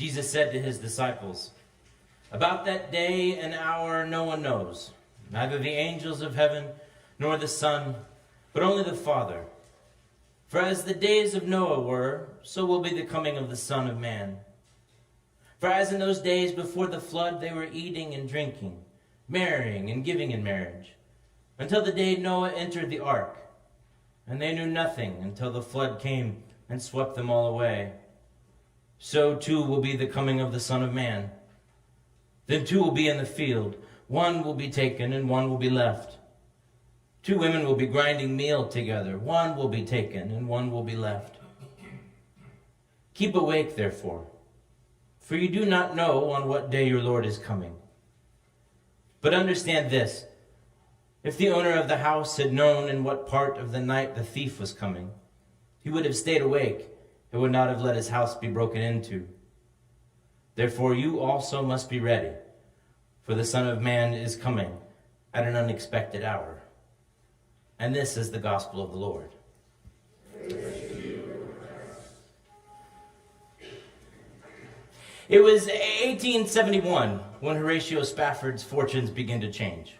Jesus said to his disciples, "About that day and hour no one knows, neither the angels of heaven nor the Son, but only the Father. For as the days of Noah were, so will be the coming of the Son of Man. For as in those days before the flood they were eating and drinking, marrying and giving in marriage, until the day Noah entered the ark. And they knew nothing until the flood came and swept them all away. So too will be the coming of the Son of Man. Then two will be in the field, one will be taken and one will be left. Two women will be grinding meal together, one will be taken and one will be left. Keep awake, therefore, for you do not know on what day your Lord is coming. But understand this, if the owner of the house had known in what part of the night the thief was coming, he would have stayed awake and would not have let his house be broken into. Therefore you also must be ready, for the Son of Man is coming at an unexpected hour." And this is the gospel of the Lord. It was 1871 when Horatio Spafford's fortunes began to change.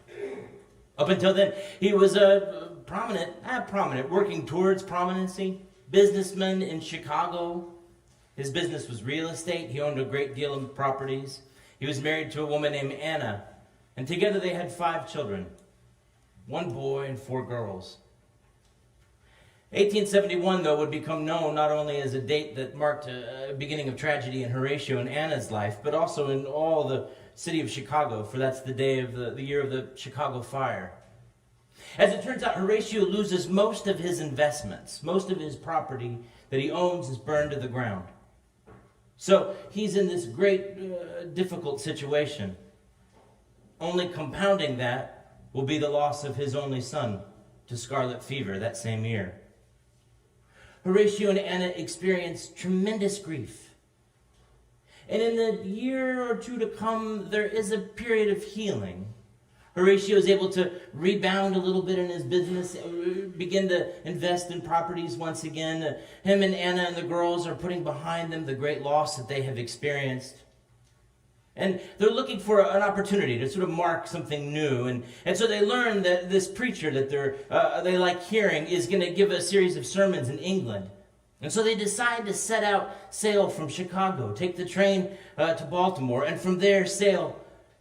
Up until then, he was a prominent, working towards prominency, businessman in Chicago. His business was real estate. He owned a great deal of properties. He was married to a woman named Anna, and together they had 5 children, 1 boy and 4 girls. 1871, though, would become known not only as a date that marked a beginning of tragedy in Horatio and Anna's life, but also in all the city of Chicago, for that's the day of the year of the Chicago fire. As it turns out, Horatio loses most of his investments. Most of his property that he owns is burned to the ground. So he's in this great, difficult situation. Only compounding that will be the loss of his only son to scarlet fever that same year. Horatio and Anna experienced tremendous grief. And in the year or two to come, there is a period of healing. Horatio is able to rebound a little bit in his business, begin to invest in properties once again. Him and Anna and the girls are putting behind them the great loss that they have experienced. And they're looking for an opportunity to sort of mark something new. And so they learn that this preacher that they like hearing is going to give a series of sermons in England. And so they decide to sail from Chicago, take the train to Baltimore, and from there sail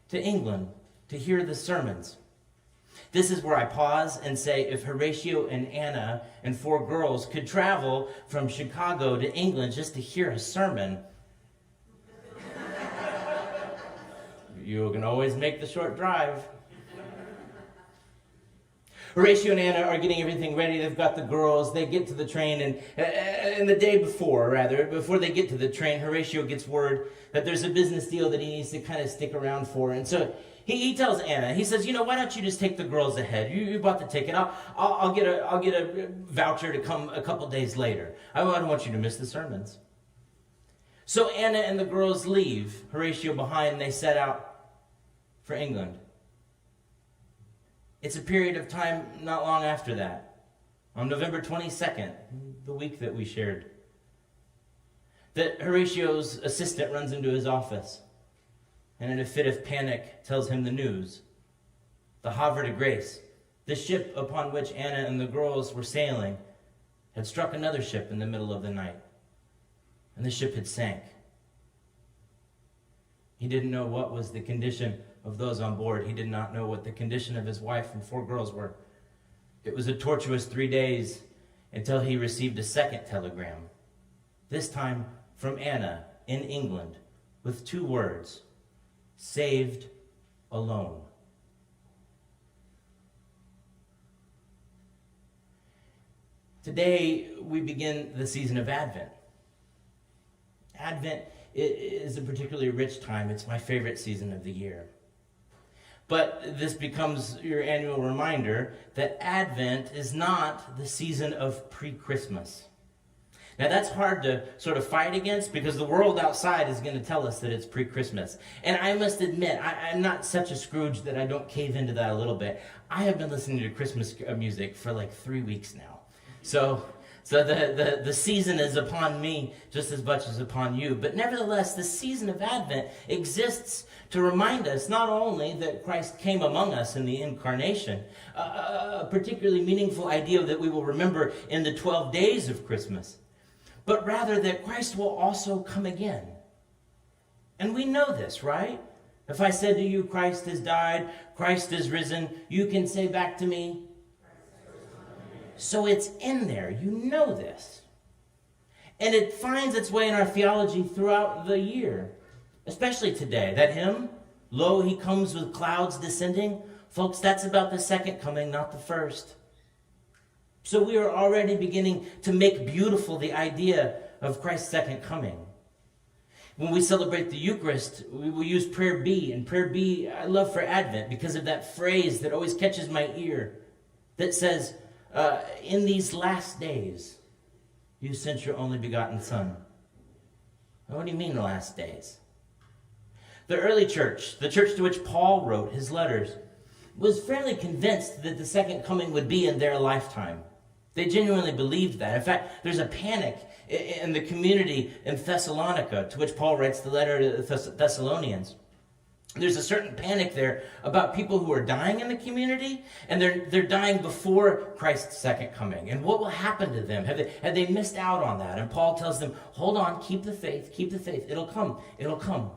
to England to hear the sermons. This is where I pause and say, if Horatio and Anna and 4 girls could travel from Chicago to England just to hear a sermon, you can always make the short drive. Horatio and Anna are getting everything ready. They've got the girls. They get to the train, and the day before they get to the train, Horatio gets word that there's a business deal that he needs to kind of stick around for. And so he tells Anna, he says, why don't you just take the girls ahead? You bought the ticket. I'll get a voucher to come a couple days later. I don't want you to miss the sermons. So Anna and the girls leave Horatio behind, and they set out for England. It's a period of time not long after that, on November 22nd, the week that we shared, that Horatio's assistant runs into his office and in a fit of panic tells him the news. The Havre de Grace, the ship upon which Anna and the girls were sailing, had struck another ship in the middle of the night, and the ship had sank. He didn't know what was the condition of those on board. He did not know what the condition of his wife and 4 girls were. It was a tortuous 3 days until he received a second telegram, this time from Anna in England, with 2 words, "Saved alone." Today, we begin the season of Advent. Advent is a particularly rich time. It's my favorite season of the year. But this becomes your annual reminder that Advent is not the season of pre-Christmas. Now that's hard to sort of fight against because the world outside is going to tell us that it's pre-Christmas. And I must admit, I'm not such a Scrooge that I don't cave into that a little bit. I have been listening to Christmas music for like 3 weeks now. So So the season is upon me just as much as upon you. But nevertheless, the season of Advent exists to remind us not only that Christ came among us in the incarnation, a particularly meaningful idea that we will remember in the 12 days of Christmas, but rather that Christ will also come again. And we know this, right? If I said to you, Christ has died, Christ is risen, you can say back to me, so it's in there. You know this. And it finds its way in our theology throughout the year, especially today. That hymn, "Lo, he comes with clouds descending," folks, that's about the second coming, not the first. So we are already beginning to make beautiful the idea of Christ's second coming. When we celebrate the Eucharist, we will use prayer B. And prayer B, I love for Advent because of that phrase that always catches my ear that says, in these last days, you sent your only begotten Son. What do you mean the last days? The early church, the church to which Paul wrote his letters, was fairly convinced that the second coming would be in their lifetime. They genuinely believed that. In fact, there's a panic in the community in Thessalonica, to which Paul writes the letter to the Thessalonians. There's a certain panic there about people who are dying in the community, and they're dying before Christ's second coming. And what will happen to them? Have they missed out on that? And Paul tells them, hold on, keep the faith, keep the faith. It'll come, it'll come.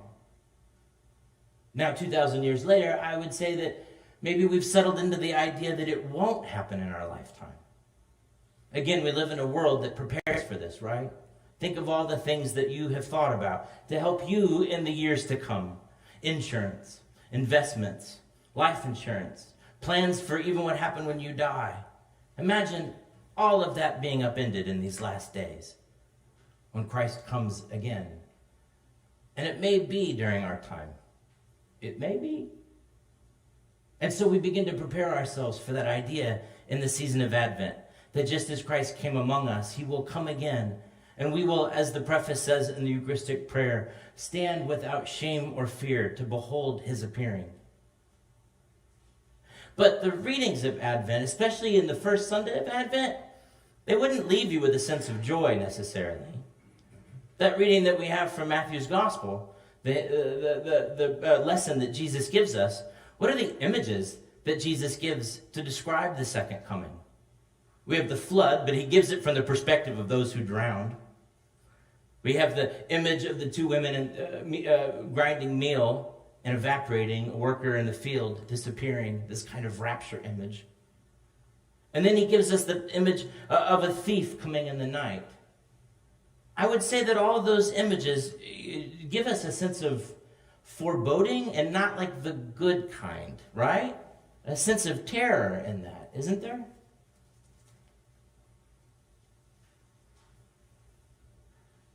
Now, 2,000 years later, I would say that maybe we've settled into the idea that it won't happen in our lifetime. Again, we live in a world that prepares for this, right? Think of all the things that you have thought about to help you in the years to come. Insurance, investments, life insurance, plans for even what happened when you die. Imagine all of that being upended in these last days when Christ comes again. And it may be during our time. It may be. And so we begin to prepare ourselves for that idea in the season of Advent, that just as Christ came among us, he will come again. And we will, as the preface says in the Eucharistic prayer, stand without shame or fear to behold his appearing. But the readings of Advent, especially in the first Sunday of Advent, they wouldn't leave you with a sense of joy necessarily. That reading that we have from Matthew's Gospel, the lesson that Jesus gives us, what are the images that Jesus gives to describe the second coming? We have the flood, but he gives it from the perspective of those who drowned. We have the image of the two women grinding meal and evaporating, a worker in the field disappearing, this kind of rapture image. And then he gives us the image of a thief coming in the night. I would say that all of those images give us a sense of foreboding, and not like the good kind, right? A sense of terror in that, isn't there?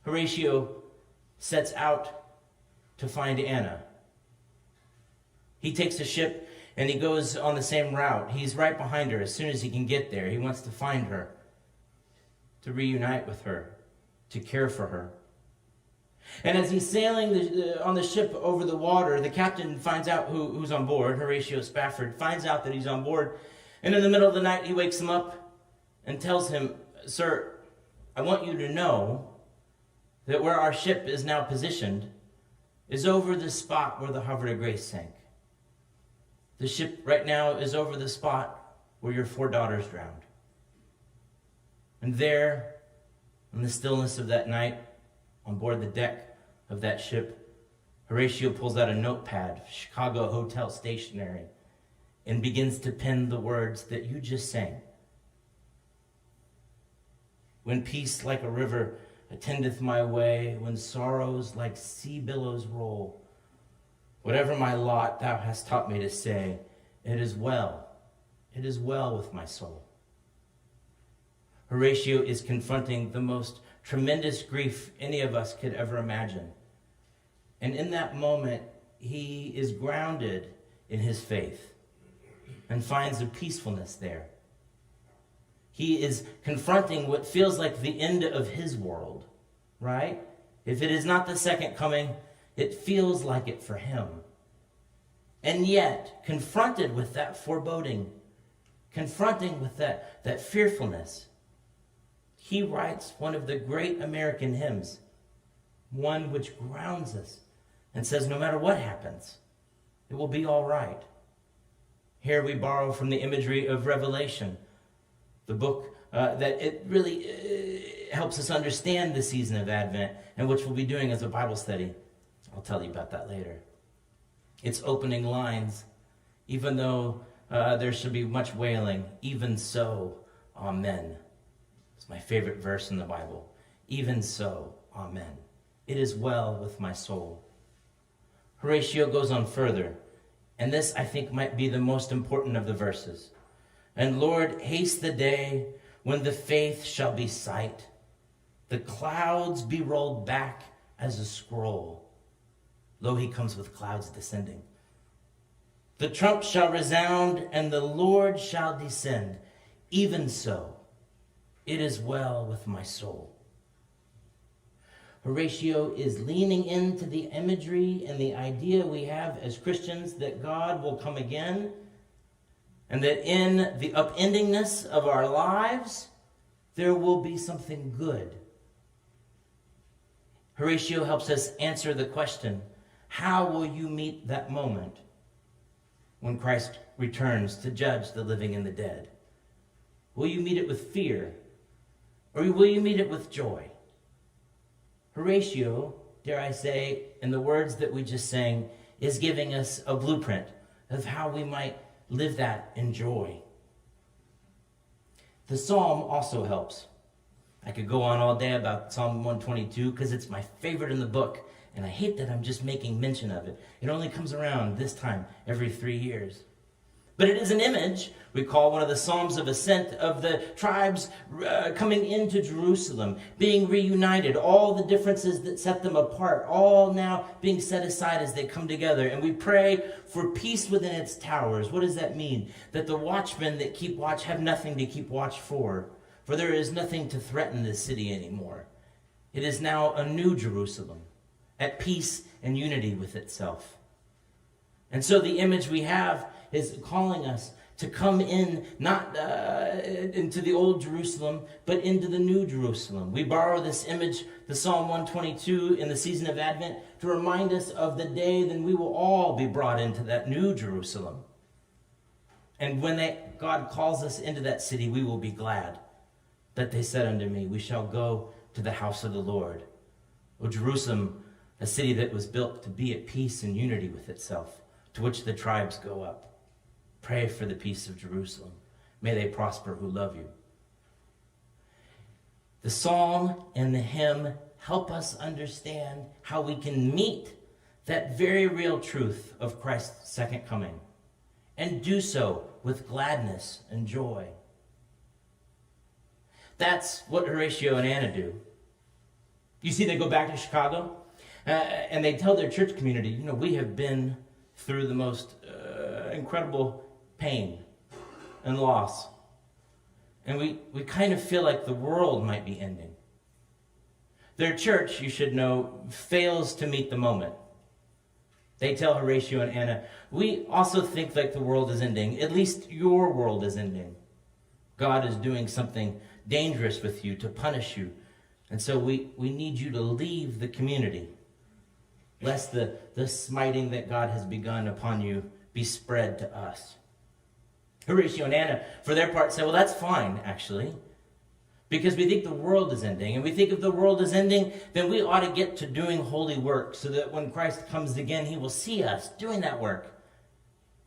Horatio sets out to find Anna. He takes a ship and he goes on the same route. He's right behind her as soon as he can get there. He wants to find her, to reunite with her, to care for her. And as he's sailing on the ship over the water, the captain finds out who's on board. Horatio Spafford finds out that he's on board. And in the middle of the night, he wakes him up and tells him, "Sir, I want you to know that where our ship is now positioned is over the spot where the Havre de Grace sank. The ship right now is over the spot where your 4 daughters drowned." And there, in the stillness of that night, on board the deck of that ship, Horatio pulls out a notepad, Chicago hotel stationery, and begins to pen the words that you just sang. "When peace like a river attendeth my way, when sorrows like sea billows roll, whatever my lot thou hast taught me to say, it is well with my soul." Horatio is confronting the most tremendous grief any of us could ever imagine. And in that moment, he is grounded in his faith and finds a peacefulness there. He is confronting what feels like the end of his world, right? If it is not the second coming, it feels like it for him. And yet, confronted with that foreboding, confronting with that fearfulness, he writes one of the great American hymns, one which grounds us and says no matter what happens, it will be all right. Here we borrow from the imagery of Revelation, the book that it really helps us understand the season of Advent, and which we'll be doing as a Bible study. I'll tell you about that later. Its opening lines, even though there should be much wailing, even so, amen. It's my favorite verse in the Bible. Even so, amen. It is well with my soul. Horatio goes on further, and this, I think, might be the most important of the verses. And Lord, haste the day when the faith shall be sight, the clouds be rolled back as a scroll. Lo, he comes with clouds descending. The trump shall resound, and the Lord shall descend. Even so, it is well with my soul. Horatio is leaning into the imagery and the idea we have as Christians that God will come again, and that in the upendingness of our lives, there will be something good. Horatio helps us answer the question, how will you meet that moment when Christ returns to judge the living and the dead? Will you meet it with fear, or will you meet it with joy? Horatio, dare I say, in the words that we just sang, is giving us a blueprint of how we might live that in joy. The psalm also helps. I could go on all day about Psalm 122 because it's my favorite in the book, and I hate that I'm just making mention of it. It only comes around this time every 3 years. But it is an image, we call one of the Psalms of Ascent, of the tribes coming into Jerusalem, being reunited, all the differences that set them apart, all now being set aside as they come together. And we pray for peace within its towers. What does that mean? That the watchmen that keep watch have nothing to keep watch for there is nothing to threaten this city anymore. It is now a new Jerusalem, at peace and unity with itself. And so the image we have is calling us to come in, not into the old Jerusalem, but into the new Jerusalem. We borrow this image, the Psalm 122, in the season of Advent, to remind us of the day then we will all be brought into that new Jerusalem. And when God calls us into that city, we will be glad that they said unto me, we shall go to the house of the Lord. O Jerusalem, a city that was built to be at peace and unity with itself, to which the tribes go up. Pray for the peace of Jerusalem. May they prosper who love you. The psalm and the hymn help us understand how we can meet that very real truth of Christ's second coming, and do so with gladness and joy. That's what Horatio and Anna do. You see, they go back to Chicago, and they tell their church community, we have been through the most incredible pain and loss. And we kind of feel like the world might be ending. Their church, you should know, fails to meet the moment. They tell Horatio and Anna, we also think like the world is ending. At least your world is ending. God is doing something dangerous with you to punish you. And so we need you to leave the community, lest the smiting that God has begun upon you be spread to us. Horatio and Anna, for their part, say, well, that's fine, actually, because we think the world is ending. And we think if the world is ending, then we ought to get to doing holy work so that when Christ comes again, he will see us doing that work.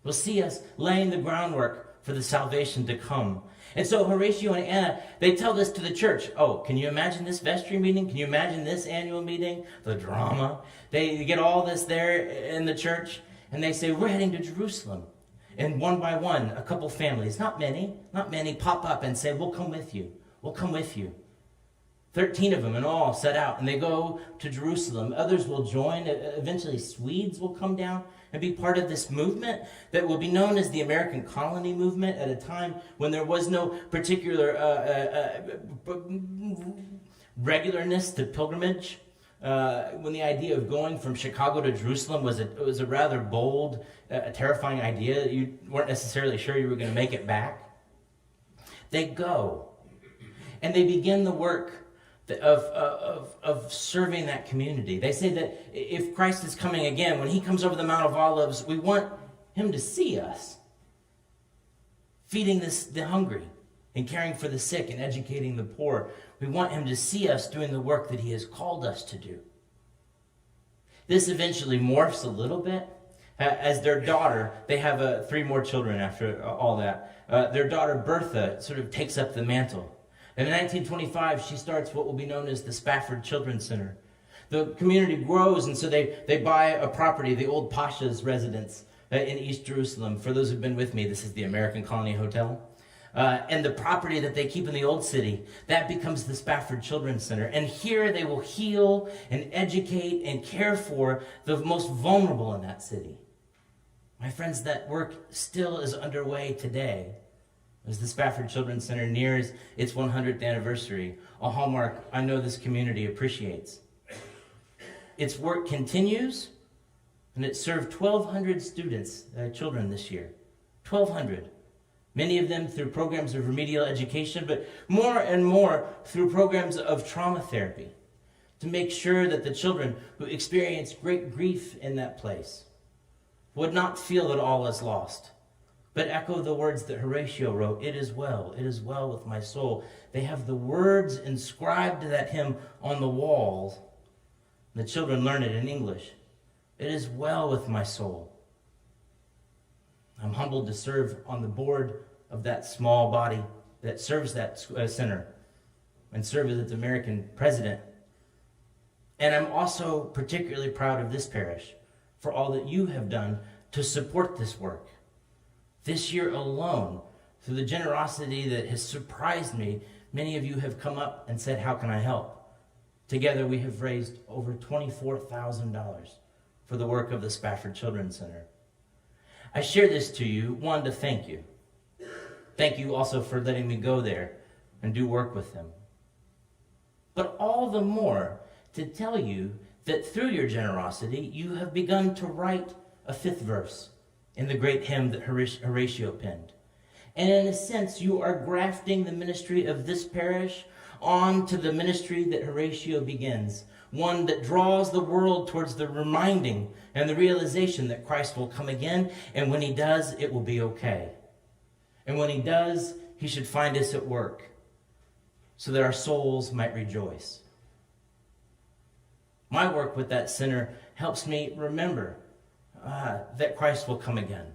He'll see us laying the groundwork for the salvation to come. And so Horatio and Anna, they tell this to the church. Oh, can you imagine this vestry meeting? Can you imagine this annual meeting? The drama. They get all this there in the church, and they say, we're heading to Jerusalem. And one by one, a couple families, not many, pop up and say, we'll come with you. We'll come with you. 13 of them in all set out, and they go to Jerusalem. Others will join. Eventually, Swedes will come down and be part of this movement that will be known as the American Colony Movement at a time when there was no particular regularness to pilgrimage. When the idea of going from Chicago to Jerusalem was a rather bold, terrifying idea. You weren't necessarily sure you were going to make it back. They go. And they begin the work of serving that community. They say that if Christ is coming again, when he comes over the Mount of Olives, we want him to see us feeding the hungry and caring for the sick and educating the poor. We want him to see us doing the work that he has called us to do. This eventually morphs a little bit as their daughter, they have 3 more children after all that. Their daughter Bertha sort of takes up the mantle. And in 1925, she starts what will be known as the Spafford Children's Center. The community grows, and so they buy a property, the old Pasha's residence in East Jerusalem. For those who've been with me, this is the American Colony Hotel. And the property that they keep in the old city, that becomes the Spafford Children's Center. And here they will heal and educate and care for the most vulnerable in that city. My friends, that work still is underway today as the Spafford Children's Center nears its 100th anniversary, a hallmark I know this community appreciates. Its work continues, and it served 1,200 students, children this year. 1,200. Many of them through programs of remedial education, but more and more through programs of trauma therapy to make sure that the children who experience great grief in that place would not feel that all is lost, but echo the words that Horatio wrote, it is well with my soul. They have the words inscribed to that hymn on the walls. The children learn it in English. It is well with my soul. I'm humbled to serve on the board of that small body that serves that center and serve as its American president. And I'm also particularly proud of this parish for all that you have done to support this work. This year alone, through the generosity that has surprised me, many of you have come up and said, how can I help? Together we have raised over $24,000 for the work of the Spafford Children's Center. I share this to you, one, to thank you. Thank you also for letting me go there and do work with them. But all the more to tell you that through your generosity, you have begun to write a 5th verse in the great hymn that Horatio penned. And in a sense, you are grafting the ministry of this parish onto the ministry that Horatio begins, one that draws the world towards the reminding and the realization that Christ will come again, and when he does, it will be okay. And when he does, he should find us at work so that our souls might rejoice. My work with that center helps me remember that Christ will come again.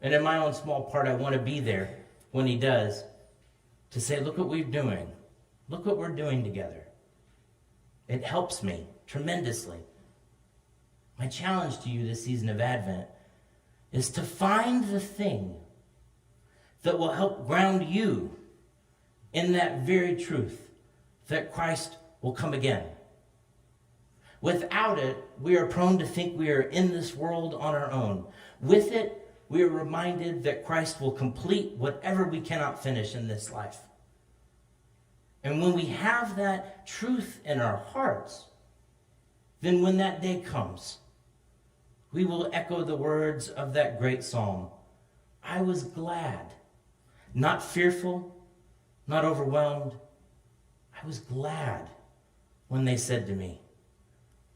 And in my own small part, I want to be there when he does to say, look what we're doing. Look what we're doing together. It helps me tremendously. My challenge to you this season of Advent is to find the thing that will help ground you in that very truth that Christ will come again. Without it, we are prone to think we are in this world on our own. With it, we are reminded that Christ will complete whatever we cannot finish in this life. And when we have that truth in our hearts, then when that day comes, we will echo the words of that great psalm. I was glad, not fearful, not overwhelmed. I was glad when they said to me,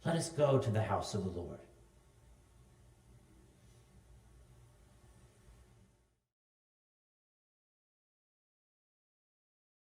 let us go to the house of the Lord.